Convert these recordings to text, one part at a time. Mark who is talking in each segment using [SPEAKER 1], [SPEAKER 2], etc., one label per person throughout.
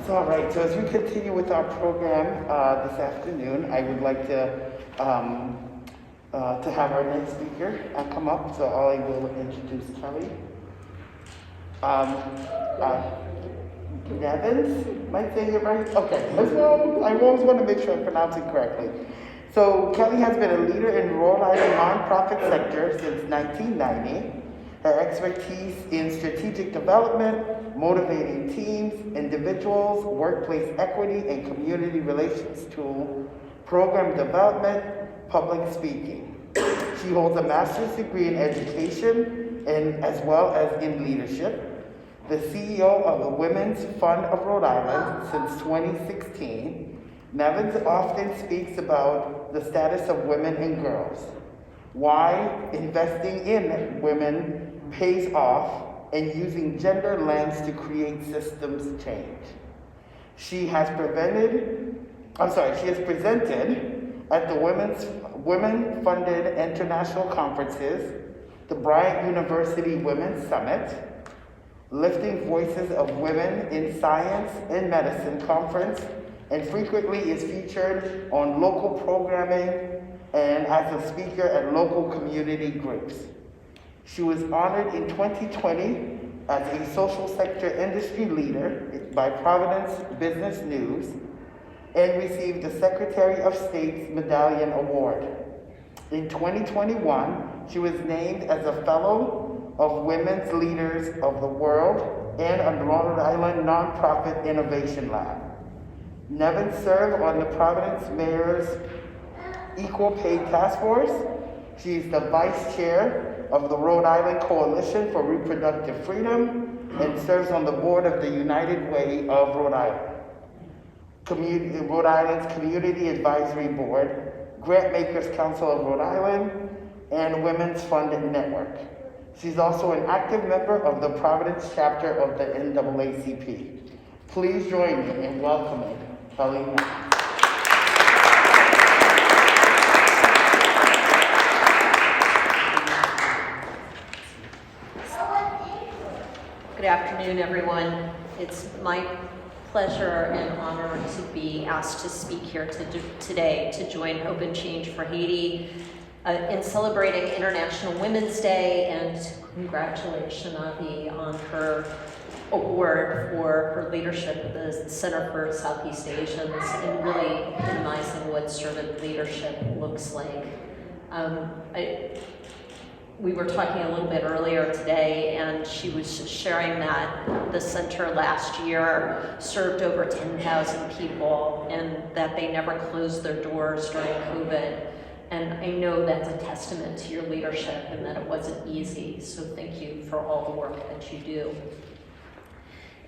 [SPEAKER 1] All right, so as we continue with our program this afternoon, I would like to have our next speaker come up. So I will introduce Kelly. Nevins, am I saying it right? Okay, I always want to make sure I pronounce it correctly. So Kelly has been a leader in Rhode Island nonprofit sector since 1990. Her expertise in strategic development, motivating teams, individuals, workplace equity, and community relations tool, program development, public speaking. She holds a master's degree in education and as well as in leadership. The CEO of the Women's Fund of Rhode Island since 2016, Nevins often speaks about the status of women and girls, why investing in women pays off, and using gender lens to create systems change. She has presented at the women-funded international conferences, the Bryant University Women's Summit, Lifting Voices of Women in Science and Medicine Conference, and frequently is featured on local programming and as a speaker at local community groups. She was honored in 2020 as a social sector industry leader by Providence Business News and received the Secretary of State's Medallion Award. In 2021, she was named as a Fellow of Women's Leaders of the World and a Rhode Island Nonprofit Innovation Lab. Nevins served on the Providence Mayor's Equal Pay Task Force. She is the Vice Chair of the Rhode Island Coalition for Reproductive Freedom and serves on the board of the United Way of Rhode Island, Rhode Island's Community Advisory Board, Grant Makers Council of Rhode Island, and Women's Fund Network. She's also an active member of the Providence chapter of the NAACP. Please join me in welcoming Kelly Nevins.
[SPEAKER 2] Good afternoon, everyone. It's my pleasure and honor to be asked to speak here today to join Open Change for Haiti in celebrating International Women's Day and congratulate Shanavi on her award for her leadership at the Center for Southeast Asians and really epitomizing what servant leadership looks like. We were talking a little bit earlier today, and she was just sharing that the center last year served over 10,000 people and that they never closed their doors during COVID. And I know that's a testament to your leadership and that it wasn't easy, so thank you for all the work that you do.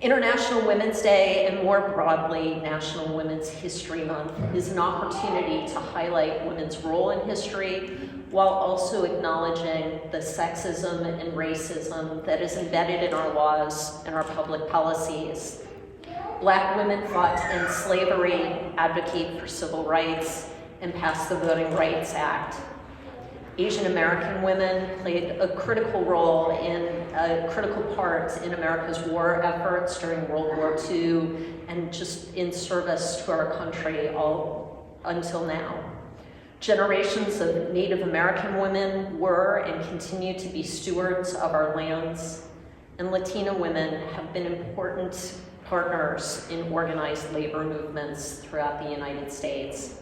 [SPEAKER 2] International Women's Day, and more broadly, National Women's History Month, is an opportunity to highlight women's role in history while also acknowledging the sexism and racism that is embedded in our laws and our public policies. Black women fought in slavery, advocate for civil rights, and passed the Voting Rights Act. Asian American women played a critical role in a critical part in America's war efforts during World War II and just in service to our country all until now. Generations of Native American women were and continue to be stewards of our lands, and Latina women have been important partners in organized labor movements throughout the United States.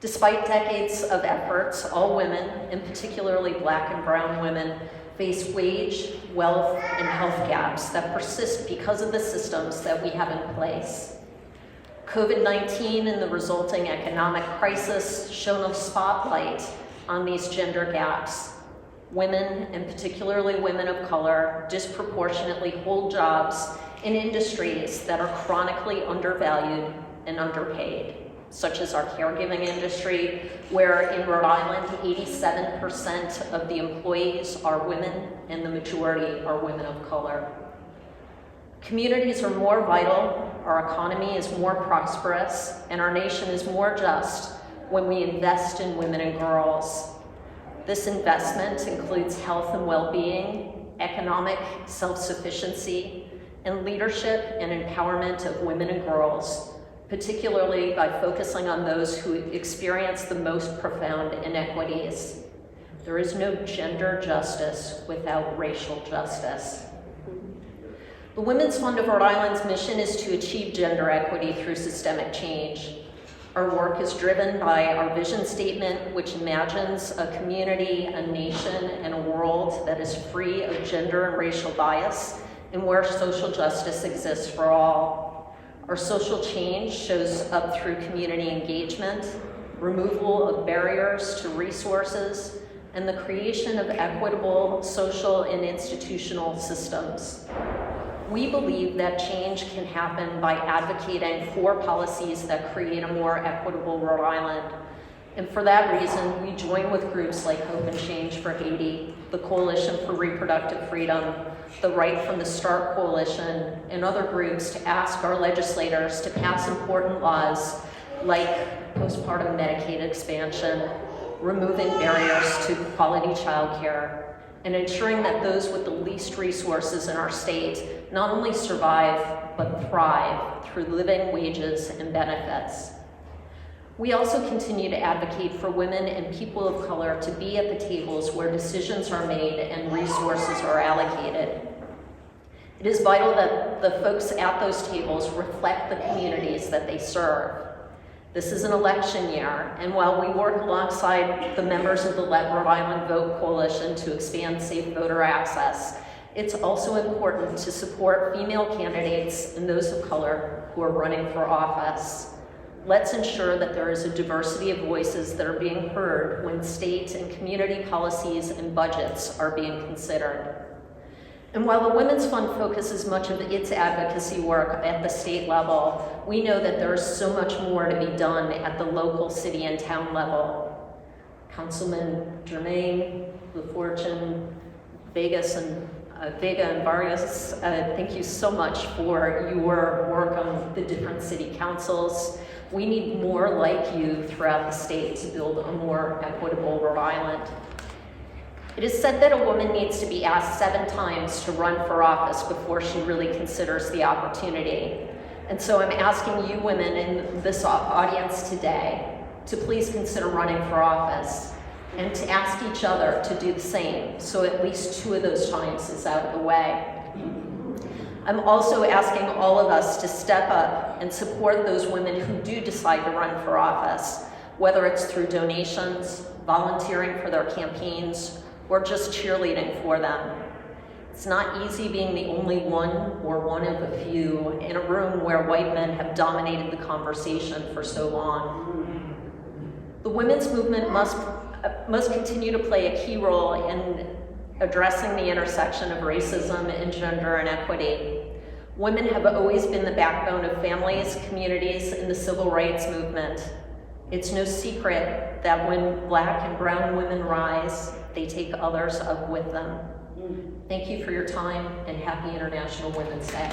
[SPEAKER 2] Despite decades of efforts, all women, and particularly Black and brown women, face wage, wealth, and health gaps that persist because of the systems that we have in place. COVID-19 and the resulting economic crisis shone a spotlight on these gender gaps. Women, and particularly women of color, disproportionately hold jobs in industries that are chronically undervalued and underpaid, such as our caregiving industry, where in Rhode Island, 87% of the employees are women and the majority are women of color. Communities are more vital, our economy is more prosperous, and our nation is more just when we invest in women and girls. This investment includes health and well-being, economic self-sufficiency, and leadership and empowerment of women and girls, particularly by focusing on those who experience the most profound inequities. There is no gender justice without racial justice. The Women's Fund of Rhode Island's mission is to achieve gender equity through systemic change. Our work is driven by our vision statement, which imagines a community, a nation, and a world that is free of gender and racial bias, and where social justice exists for all. Our social change shows up through community engagement, removal of barriers to resources, and the creation of equitable social and institutional systems. We believe that change can happen by advocating for policies that create a more equitable Rhode Island. And for that reason, we join with groups like Hope and Change for Haiti, the Coalition for Reproductive Freedom, the Right from the Start Coalition, and other groups to ask our legislators to pass important laws like postpartum Medicaid expansion, removing barriers to quality childcare, and ensuring that those with the least resources in our state not only survive, but thrive through living wages and benefits. We also continue to advocate for women and people of color to be at the tables where decisions are made and resources are allocated. It is vital that the folks at those tables reflect the communities that they serve. This is an election year, and while we work alongside the members of the Let Rhode Island Vote Coalition to expand safe voter access, it's also important to support female candidates and those of color who are running for office. Let's ensure that there is a diversity of voices that are being heard when state and community policies and budgets are being considered. And while the Women's Fund focuses much of its advocacy work at the state level, we know that there is so much more to be done at the local city and town level. Councilman Germain, LaFortune, Vega and Vargas, thank you so much for your work on the different city councils. We need more like you throughout the state to build a more equitable Rhode Island. It is said that a woman needs to be asked 7 times to run for office before she really considers the opportunity. And so I'm asking you women in this audience today to please consider running for office and to ask each other to do the same, so at least 2 of those times is out of the way. I'm also asking all of us to step up and support those women who do decide to run for office, whether it's through donations, volunteering for their campaigns, or just cheerleading for them. It's not easy being the only one or one of a few in a room where white men have dominated the conversation for so long. The women's movement must continue to play a key role in addressing the intersection of racism and gender inequity. Women have always been the backbone of families, communities, and the civil rights movement. It's no secret that when Black and brown women rise, they take others up with them. Thank you for your time, and happy International Women's Day.